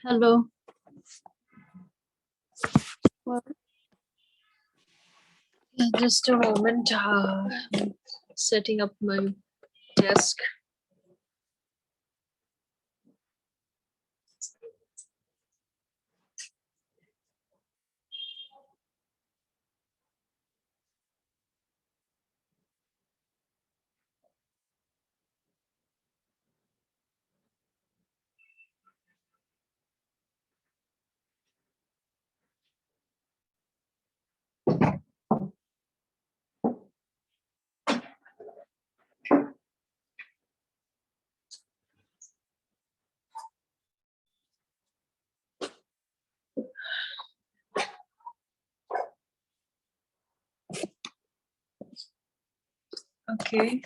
Hello. Well, Just a moment. I'm setting up my desk. Okay.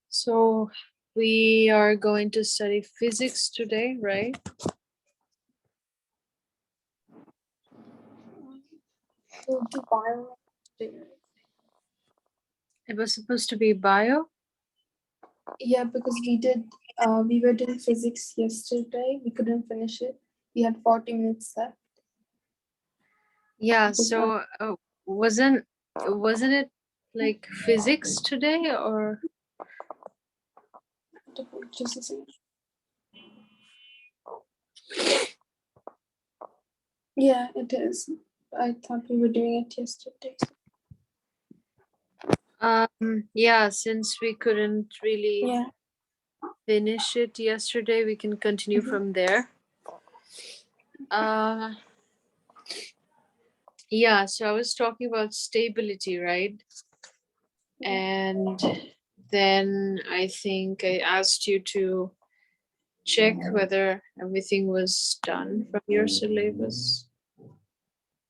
So we are going to study physics today, right? we'll do bio today. It was supposed to be bio. Yeah, because we were doing physics yesterday. We couldn't finish it. We had 40 minutes left. Yeah. Because So wasn't it like physics today or? just a second. Yeah, it is. I thought we were doing it yesterday. Yeah. Since we couldn't really Yeah. finish it yesterday, we can continue from there. Yeah, so I was talking about stability, right? And then I think I asked you to check whether everything was done from your syllabus.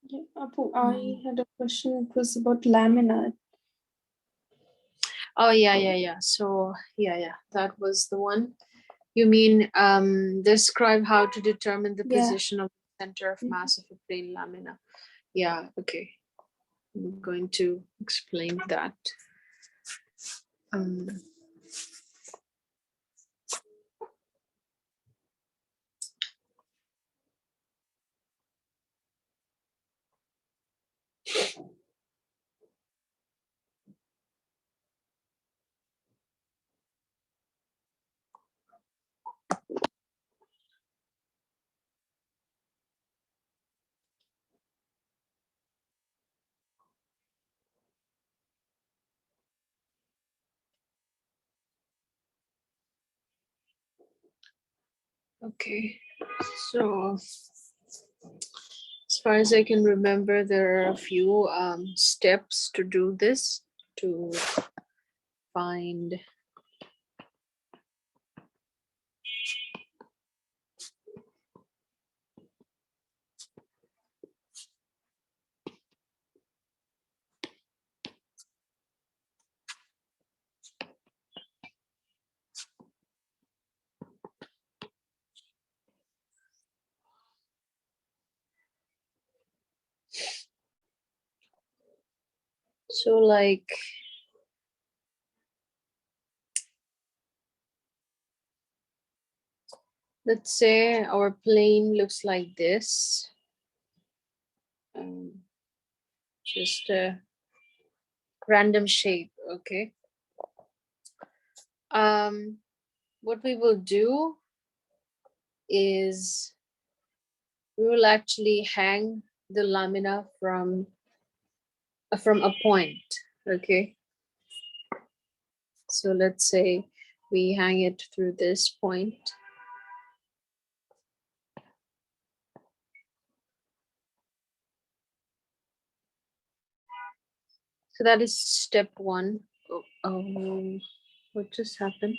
Yeah, Apu, I had a question. It was about laminate. Oh yeah. So yeah, that was the one. You mean describe how to determine the position of the center of mass of a plane lamina. Yeah, okay. I'm going to explain that. Okay, so as far as I can remember, there are a few steps to do this, to find so like let's say our plane looks like this. Just a random shape, okay? What we will do is we will actually hang the lamina from a point, okay? So let's say we hang it through this point. So that is step one. Oh, what just happened?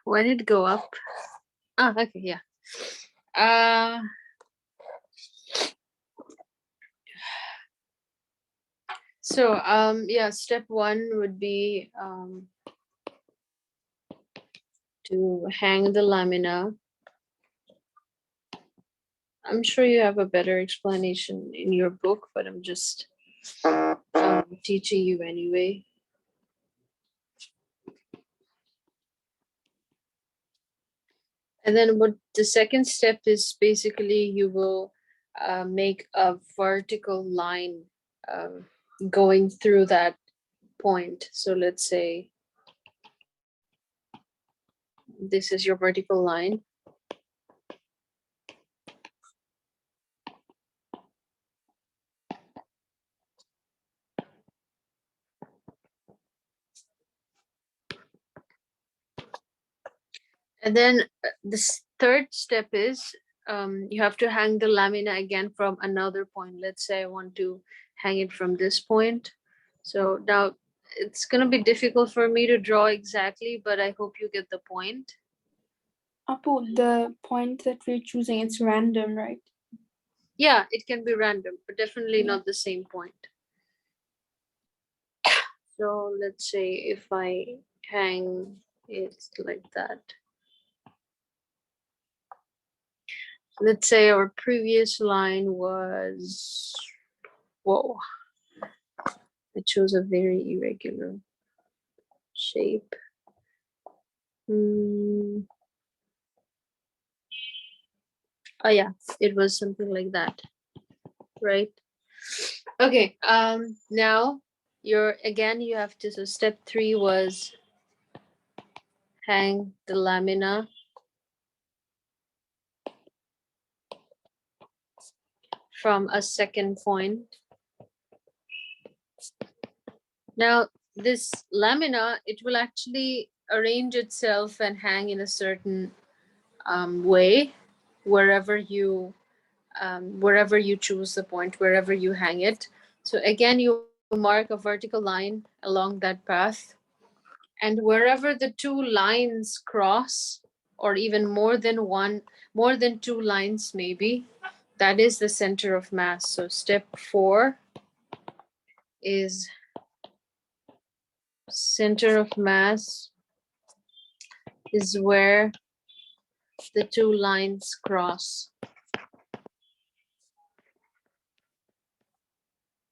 When did it go up? Ah, okay, yeah. So yeah, step one would be to hang the lamina. I'm sure you have a better explanation in your book, but I'm just teaching you anyway. And then what the second step is, basically you will make a vertical line going through that point. So let's say this is your vertical line. And then this third step is you have to hang the lamina again from another point. Let's say I want to hang it from this point. So now it's going to be difficult for me to draw exactly, but I hope you get the point. Apu, the point that we're choosing, it's random, right? Yeah, it can be random, but definitely not the same point. So let's say if I hang it like that. Let's say our previous line was, whoa, it shows a very irregular shape. Oh yeah, it was something like that, right? Okay, now you have to, so step 3 was hang the lamina from a second point. Now this lamina, it will actually arrange itself and hang in a certain way wherever you choose the point, wherever you hang it. So again, you mark a vertical line along that path, and wherever the two lines cross, or even more than two lines maybe, that is the center of mass. So step 4 is center of mass is where the two lines cross.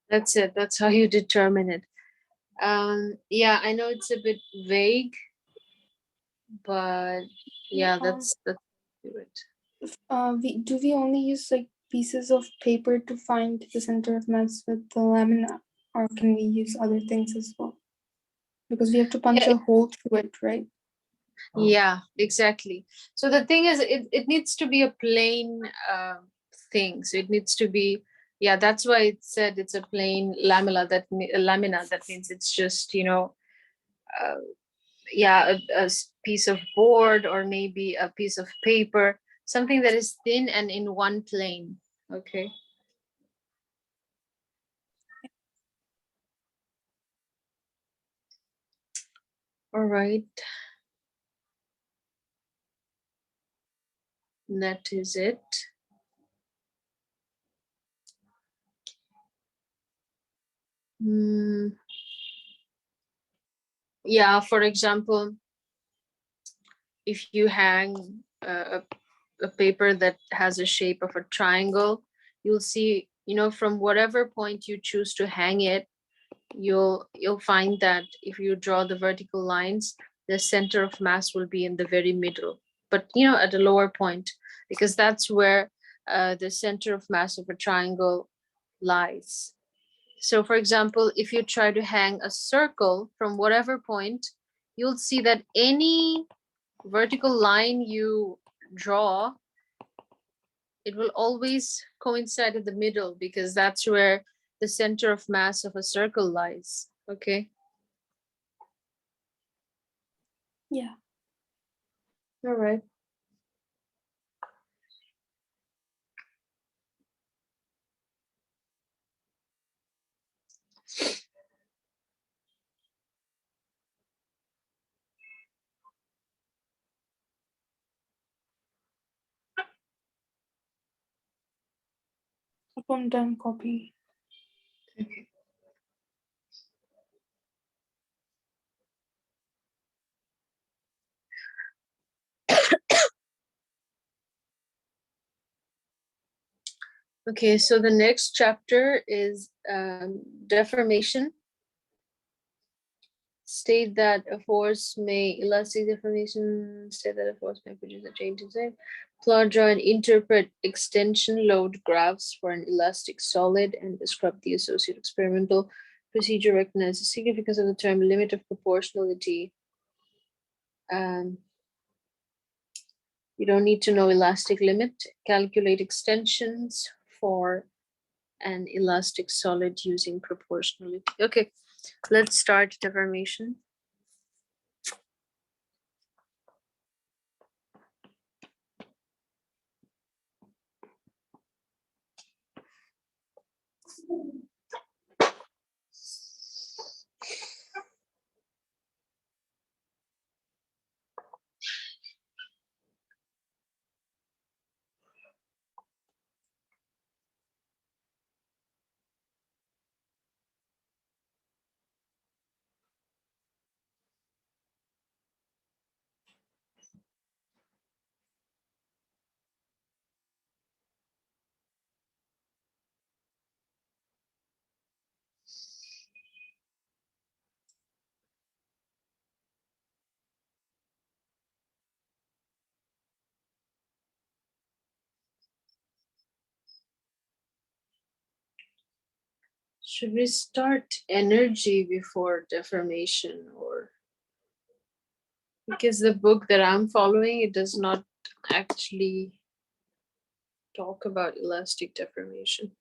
That's it. That's how you determine it. Yeah, I know it's a bit vague, but yeah, that's do it. We only use like pieces of paper to find the center of mass with the lamina, or can we use other things as well? Because we have to punch a hole through it, right? Yeah, exactly. So the thing is, it needs to be a plain thing. So it needs to be, yeah, that's why it said it's a plain lamina. That means it's just, uh, yeah, a piece of board or maybe a piece of paper, something that is thin and in one plane. Okay. All right. That is it. Yeah, for example, if you hang a paper that has a shape of a triangle, you'll see, from whatever point you choose to hang it, you'll find that if you draw the vertical lines, the center of mass will be in the very middle, but at a lower point, because that's where the center of mass of a triangle lies. So for example, if you try to hang a circle from whatever point, you'll see that any vertical line you draw, it will always coincide in the middle, because that's where the center of mass of a circle lies. Okay. Yeah. All right. Upon done, copy. Okay. Okay, so the next chapter is deformation. State that a force may, elastic deformation, state that a force may produce a change in shape. Plot, draw, and interpret extension load graphs for an elastic solid and describe the associated experimental procedure. Recognize the significance of the term limit of proportionality. You don't need to know elastic limit. Calculate extensions for an elastic solid using proportionality. Okay, let's start deformation. Should we start energy before deformation, or because the book that I'm following, it does not actually talk about elastic deformation.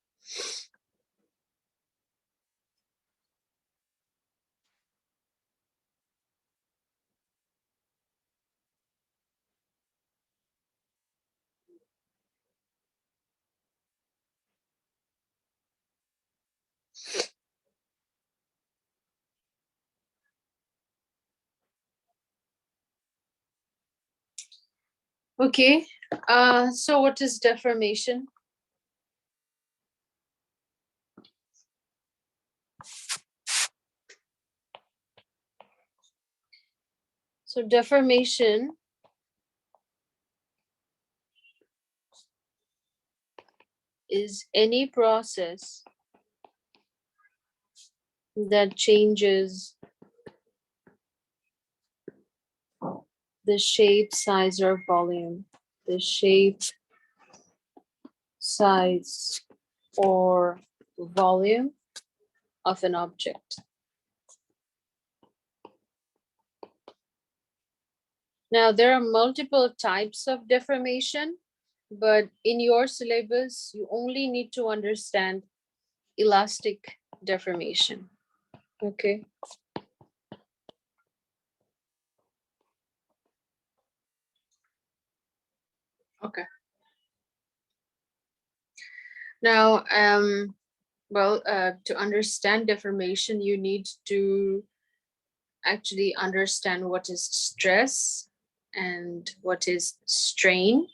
Okay, so what is deformation? So deformation is any process that changes the shape, size, or volume. The shape, size, or volume of an object. Now, there are multiple types of deformation, but in your syllabus, you only need to understand elastic deformation. Okay. Okay. Now, to understand deformation, you need to actually understand what is stress and what is strain.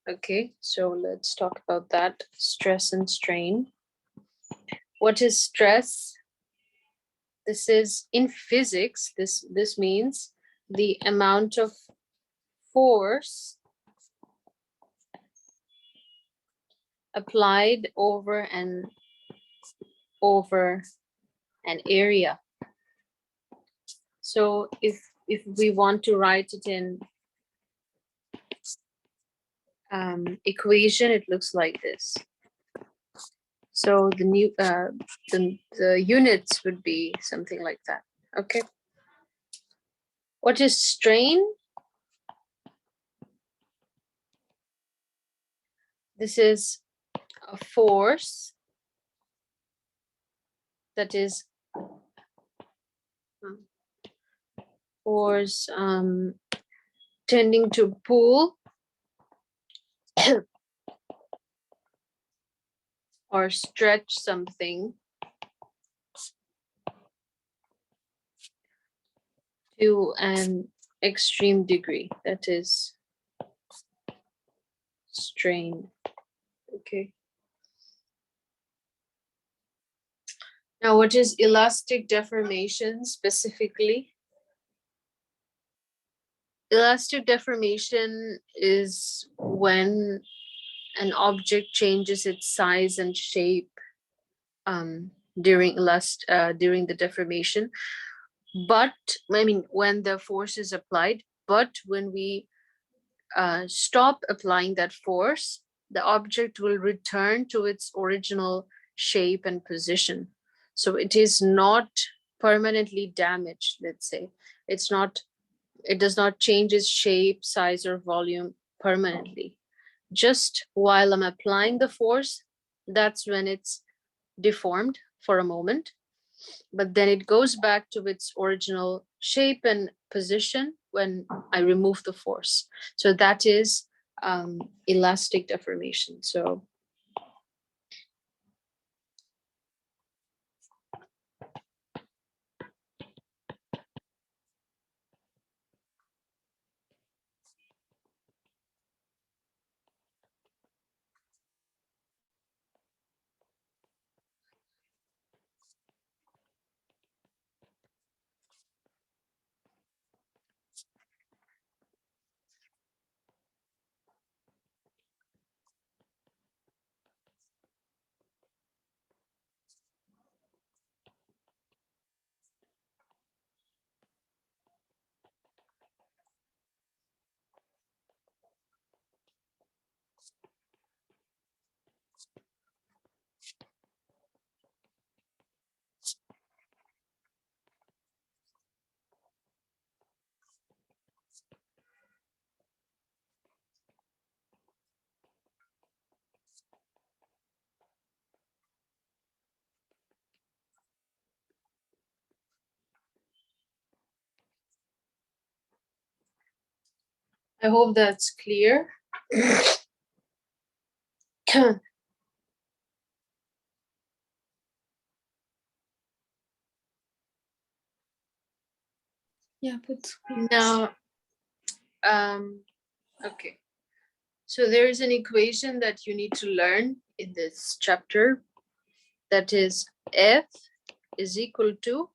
Okay, so let's talk about that, stress and strain. What is stress? This is in physics, this means the amount of force applied over an area. So if we want to write it in equation, it looks like this. So the units would be something like that. Okay. What is strain? This is a force that is force tending to pull or stretch something to an extreme degree. That is strain. Okay. Now, what is elastic deformation specifically? Elastic deformation is when an object changes its size and shape during the deformation. But I mean, when the force is applied, but when we stop applying that force, the object will return to its original shape and position. So it is not permanently damaged, let's say. It does not change its shape, size, or volume permanently. Just while I'm applying the force, that's when it's deformed for a moment, but then it goes back to its original shape and position when I remove the force. So that is elastic deformation. So I hope that's clear. Yeah, but Now, okay. So there is an equation that you need to learn in this chapter, that is F is equal to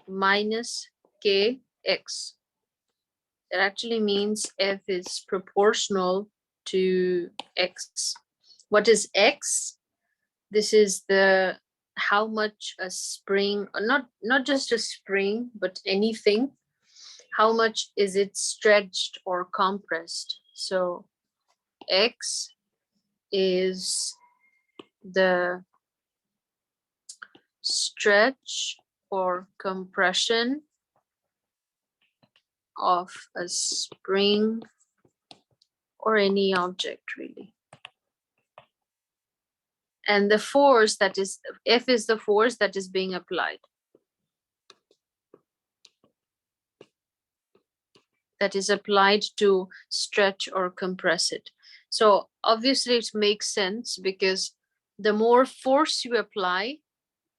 minus kx. It actually means F is proportional to x. What is x? This is the how much a spring, or not just a spring, but anything, how much is it stretched or compressed. So x is the stretch or compression of a spring or any object, really. And the force that is, F is the force that is being applied, that is applied to stretch or compress it. So obviously it makes sense, because the more force you apply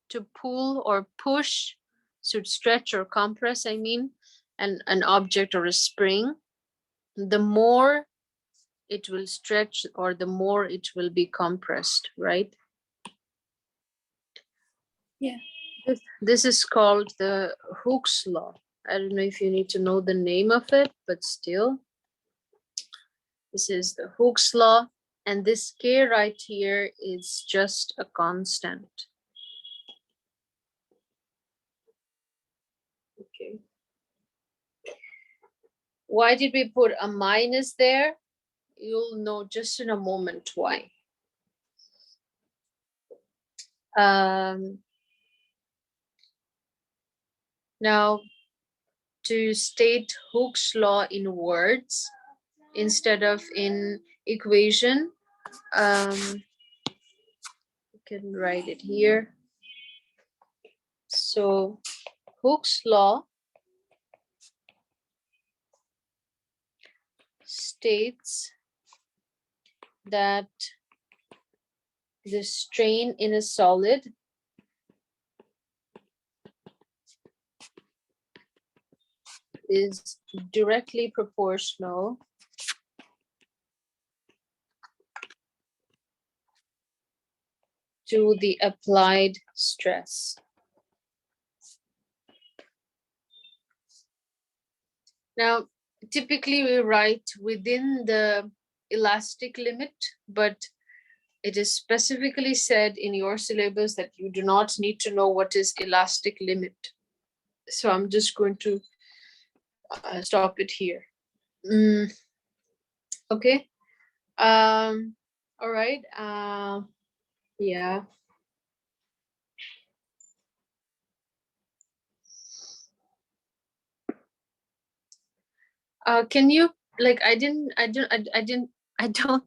to pull or push, so stretch or compress, I mean, an object or a spring, the more it will stretch or the more it will be compressed, right? yeah. This is called the Hooke's law. I don't know if you need to know the name of it, but still, this is the Hooke's law, and this k right here is just a constant. Okay. Why did we put a minus there? You'll know just in a moment why. Now, to state Hooke's law in words instead of in equation, you can write it here. So Hooke's law states that the strain in a solid is directly proportional to the applied stress. Now, typically we write within the elastic limit, but it is specifically said in your syllabus that you do not need to know what is elastic limit. So I'm just going to stop it here. Okay. All right. Yeah. Can you, like, I don't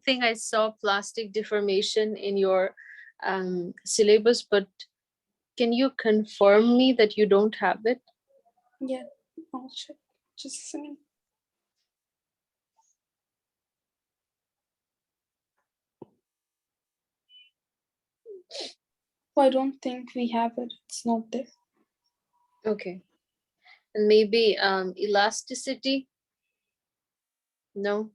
think I saw plastic deformation in your syllabus, but can you confirm me that you don't have it? Yeah, I'll check. Just a second. I don't think we have it. It's not there. Okay. And maybe elasticity? No.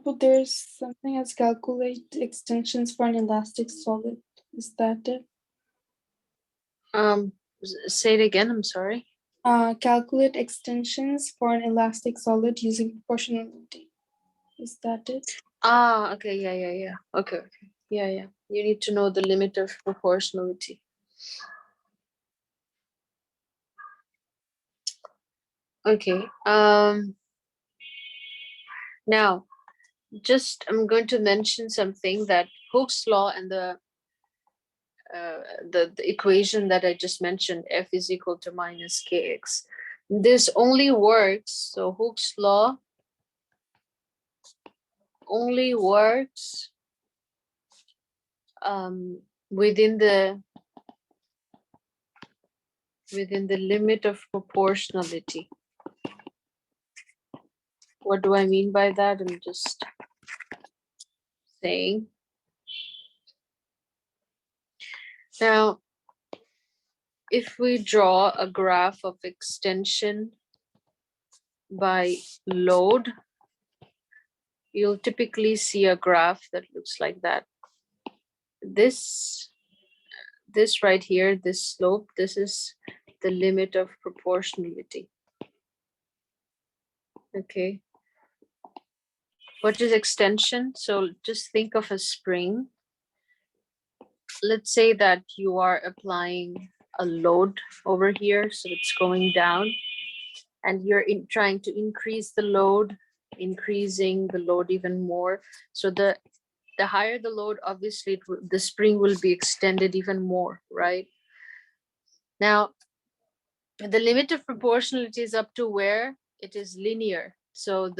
But there's something as calculate extensions for an elastic solid. Is that it? Say it again, I'm sorry. Calculate extensions for an elastic solid using proportionality. Is that it? Okay, yeah. Okay. Yeah. You need to know the limit of proportionality. Okay. Now, just I'm going to mention something that Hooke's law and the equation that I just mentioned, F is equal to minus kx. This only works, so Hooke's law only works within the limit of proportionality. What do I mean by that? I'm just saying. Now, if we draw a graph of extension by load, you'll typically see a graph that looks like that. This right here, this slope, this is the limit of proportionality. Okay. What is extension? So just think of a spring. Let's say that you are applying a load over here, so it's going down, and you're trying to increase the load, increasing the load even more. So the higher the load, obviously the spring will be extended even more, right? Now, the limit of proportionality is up to where it is linear. So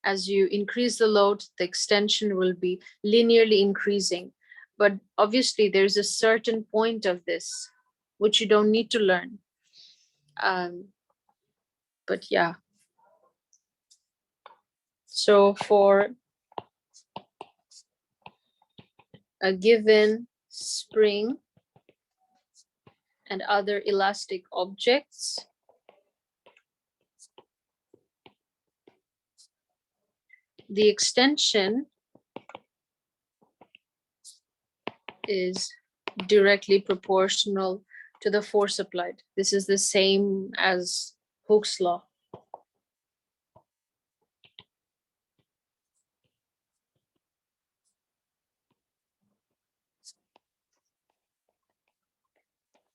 as you increase the load, the extension will be linearly increasing. But obviously there's a certain point of this, which you don't need to learn. But yeah. So for a given spring and other elastic objects, the extension is directly proportional to the force applied. This is the same as Hooke's law.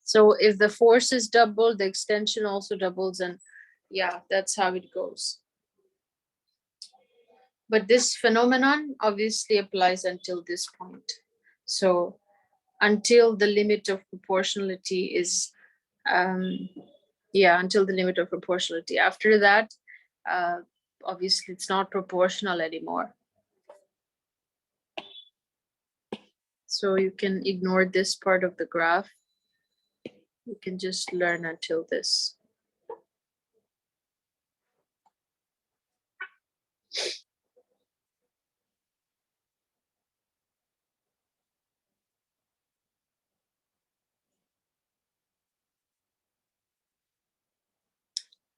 So if the force is doubled, the extension also doubles, and yeah, that's how it goes. But this phenomenon obviously applies until this point. So until the limit of proportionality is, until the limit of proportionality. After that, obviously it's not proportional anymore. So you can ignore this part of the graph. You can just learn until this.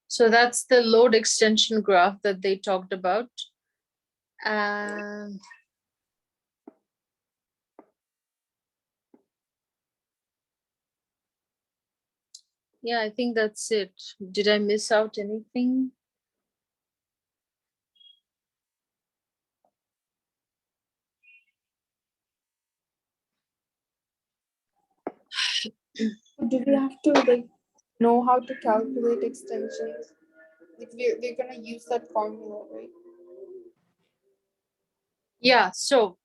So that's the load extension graph that they talked about. Yeah, I think that's it. Did I miss out anything? Do we have to like know how to calculate extensions? Like we're gonna use that formula, right? Yeah, so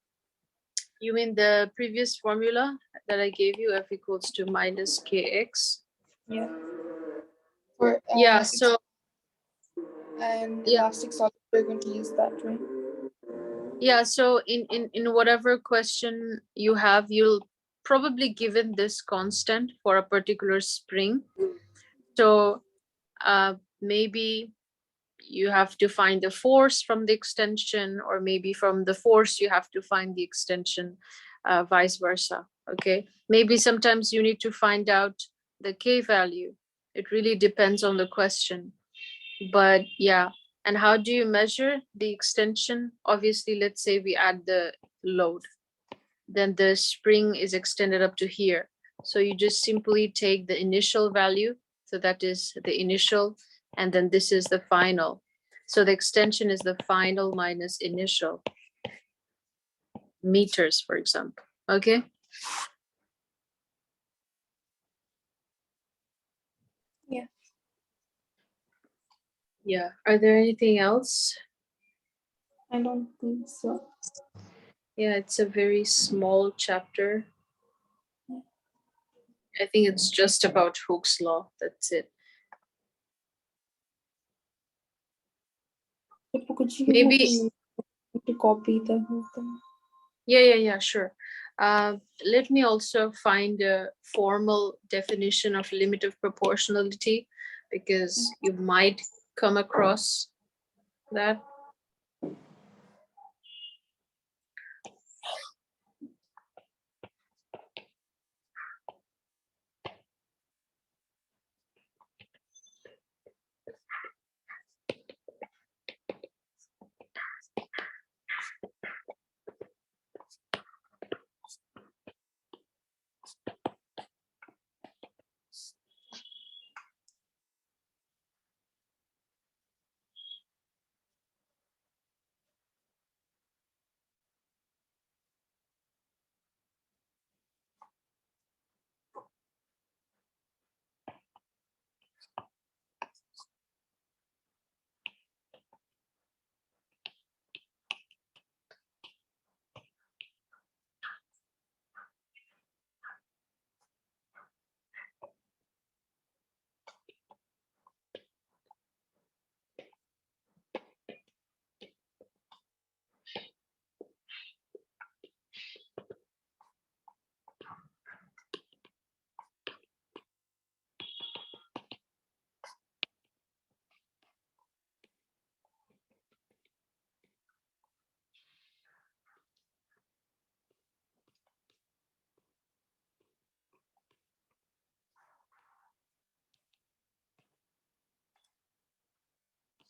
you mean the previous formula that I gave you, F equals to minus kx? Yeah. For Yeah, so an yeah, elastic solid, we're going to use that, right? yeah, so in whatever question you have, you'll probably given this constant for a particular spring. So maybe you have to find the force from the extension, or maybe from the force you have to find the extension, vice versa. Okay, maybe sometimes you need to find out the k value. It really depends on the question. But yeah, and how do you measure the extension? Obviously, let's say we add the load, then the spring is extended up to here. So you just simply take the initial value. So that is the initial, and then this is the final. So the extension is the final minus initial meters, for example. Okay. Yeah. Yeah. Are there anything else? I don't think so. Yeah, it's a very small chapter. I think it's just about Hooke's law. That's it. But could you give Maybe. me to copy the whole thing? Yeah, sure. Let me also find a formal definition of limit of proportionality, because you might come across that.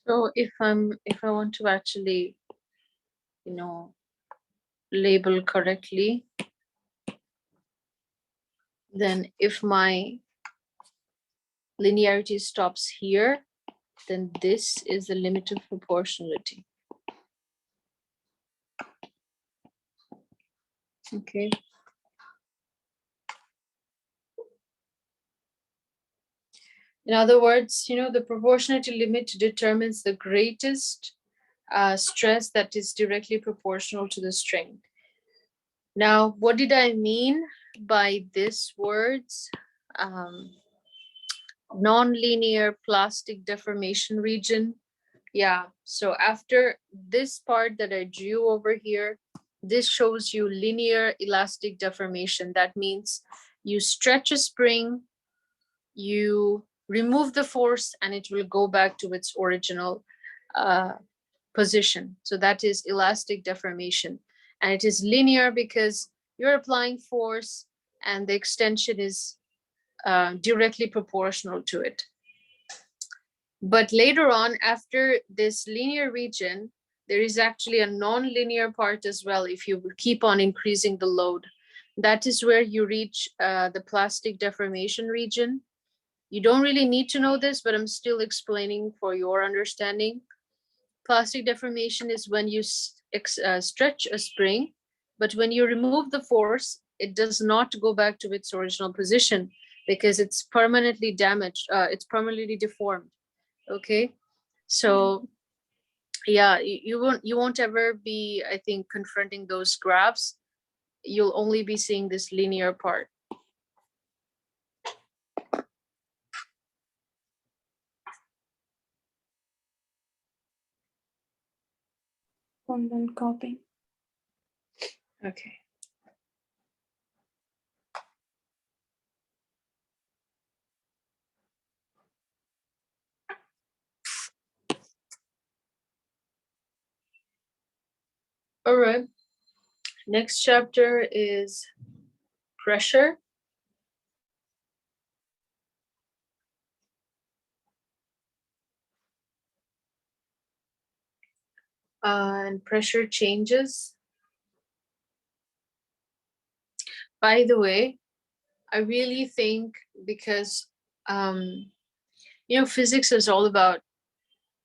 So if I want to actually, label correctly, then if my linearity stops here, then this is the limit of proportionality. Okay. In other words, the proportionality limit determines the greatest stress that is directly proportional to the strain. Now, what did I mean by these words? Non-linear plastic deformation region. Yeah, so after this part that I drew over here, this shows you linear elastic deformation. That means you stretch a spring, you remove the force, and it will go back to its original position. So that is elastic deformation. And it is linear because you're applying force and the extension is directly proportional to it. But later on, after this linear region, there is actually a non-linear part as well if you keep on increasing the load. That is where you reach the plastic deformation region. You don't really need to know this, but I'm still explaining for your understanding. Plastic deformation is when you stretch a spring, but when you remove the force, it does not go back to its original position because it's permanently damaged. It's permanently deformed. Okay, so yeah, you won't ever be, I think, confronting those graphs. You'll only be seeing this linear part. And then copy. Okay. All right. Next chapter is pressure. And pressure changes. By the way, I really think because physics is all about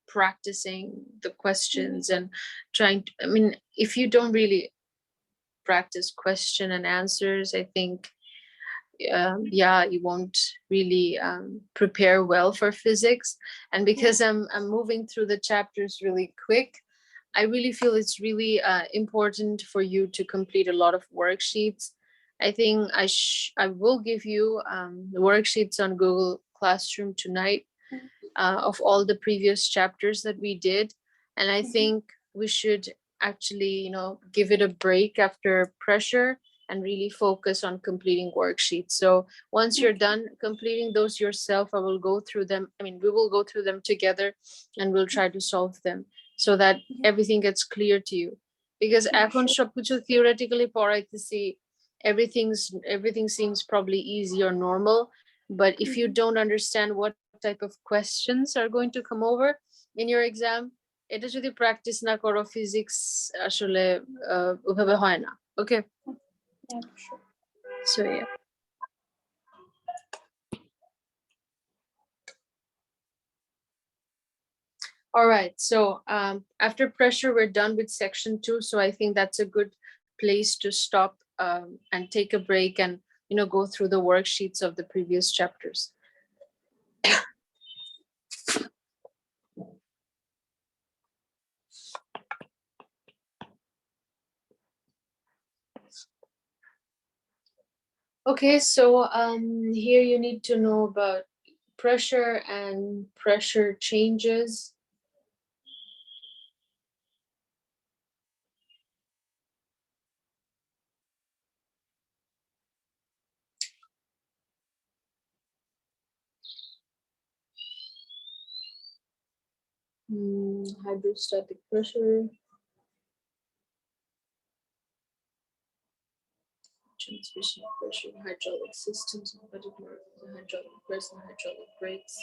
practicing the questions and trying to, I mean, if you don't really practice question and answers, I think yeah, you won't really prepare well for physics. And because I'm moving through the chapters really quick, I really feel it's really important for you to complete a lot of worksheets. I think I will give you the worksheets on Google Classroom tonight of all the previous chapters that we did. And I think we should actually, give it a break after pressure and really focus on completing worksheets. So once you're done completing those yourself, I will go through them. I mean, we will go through them together and we'll try to solve them so that everything gets clear to you. Because এখন সবকিছু theoretically পড়াইতেছি, everything seems probably easy or normal. But if you don't understand what type of questions are going to come over in your exam, এটা যদি practice না করো, physics আসলে ওভাবে হয় না. Okay. Yeah, sure. So yeah. All right. So after pressure, we're done with section 2. So I think that's a good place to stop and take a break and go through the worksheets of the previous chapters. Okay, so here you need to know about pressure and pressure changes. Hydrostatic pressure, transmission pressure, hydraulic systems, hydraulic press and hydraulic brakes.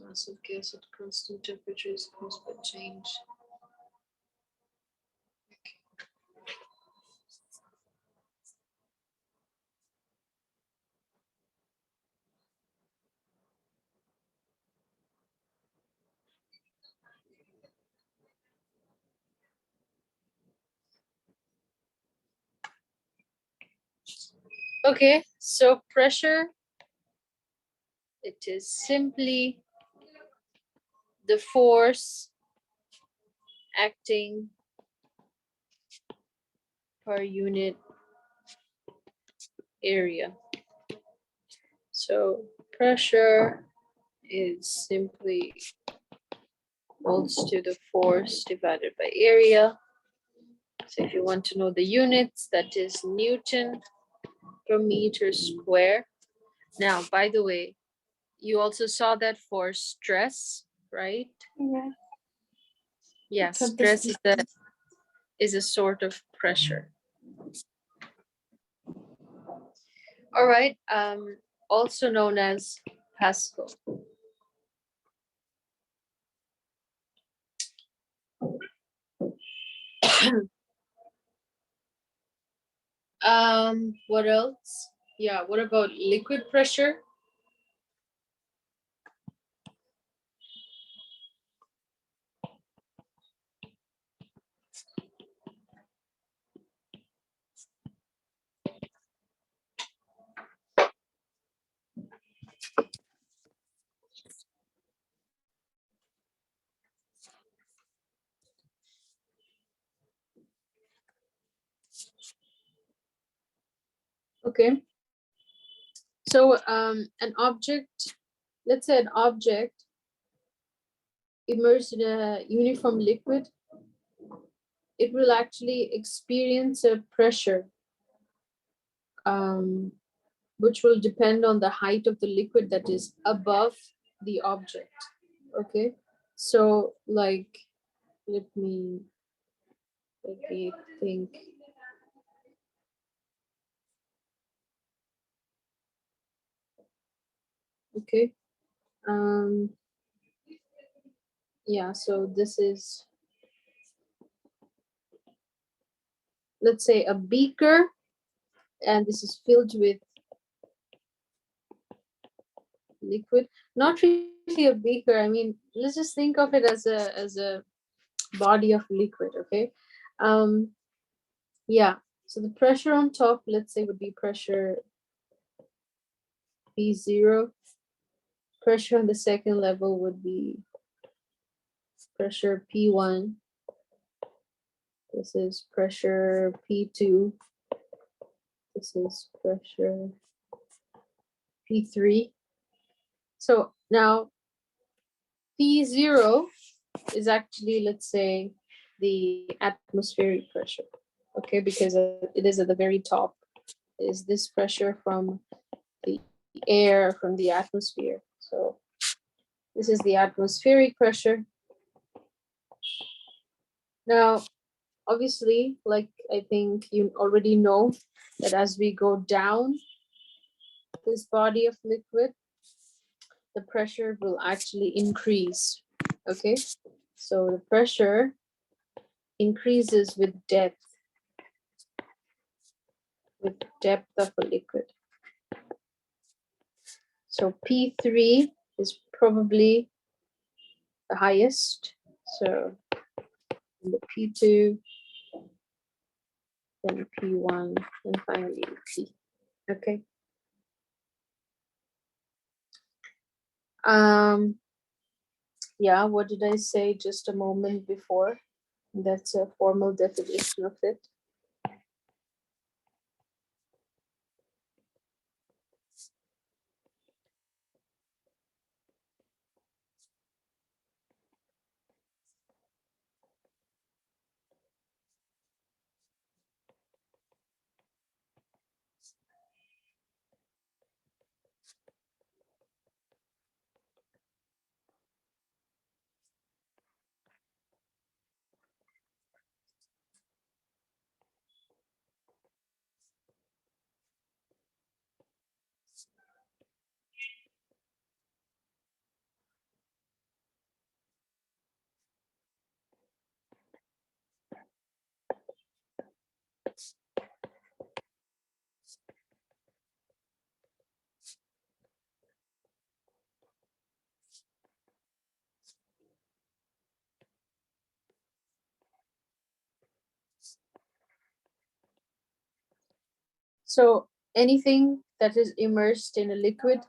Massive gas at constant temperature is caused by change. Okay, so pressure, it is simply the force acting per unit area. So pressure is simply equals to the force divided by area. So if you want to know the units, that is Newton per meter square. Now, by the way, you also saw that for stress, right? Yeah. Yeah, stress is a sort of pressure. All right, also known as Pascal. What else? Yeah, what about liquid pressure? Okay. So an object, let's say an object immersed in a uniform liquid, it will actually experience a pressure, um, which will depend on the height of the liquid that is above the object. Okay. So like, let me let me think. Okay. Um, yeah, so this is, let's say, a beaker, and this is filled with liquid. Not really a beaker. I mean, let's just think of it as a body of liquid. Okay. Um, yeah. So the pressure on top, let's say, would be pressure P0. Pressure on the second level would be pressure P1. This is pressure P2. This is pressure P3. So now P0 is actually, let's say, the atmospheric pressure. Okay, because it is at the very top, is this pressure from the air, from the atmosphere. So this is the atmospheric pressure. Now, obviously, like I think you already know that as we go down this body of liquid, the pressure will actually increase. Okay, so the pressure increases with depth of a liquid. So P3 is probably the highest. So the P2, then P1, and finally P. Okay. Um, yeah, what did I say just a moment before? That's a formal definition of it. So anything that is immersed in a liquid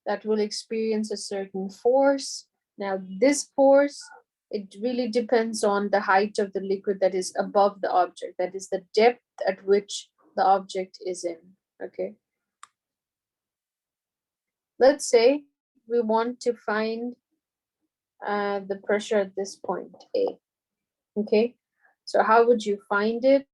that will experience a certain force. Now, this force, it really depends on the height of the liquid that is above the object, that is the depth at which the object is in. Okay. Let's say we want to find the pressure at this point, A. Okay. So how would you find it?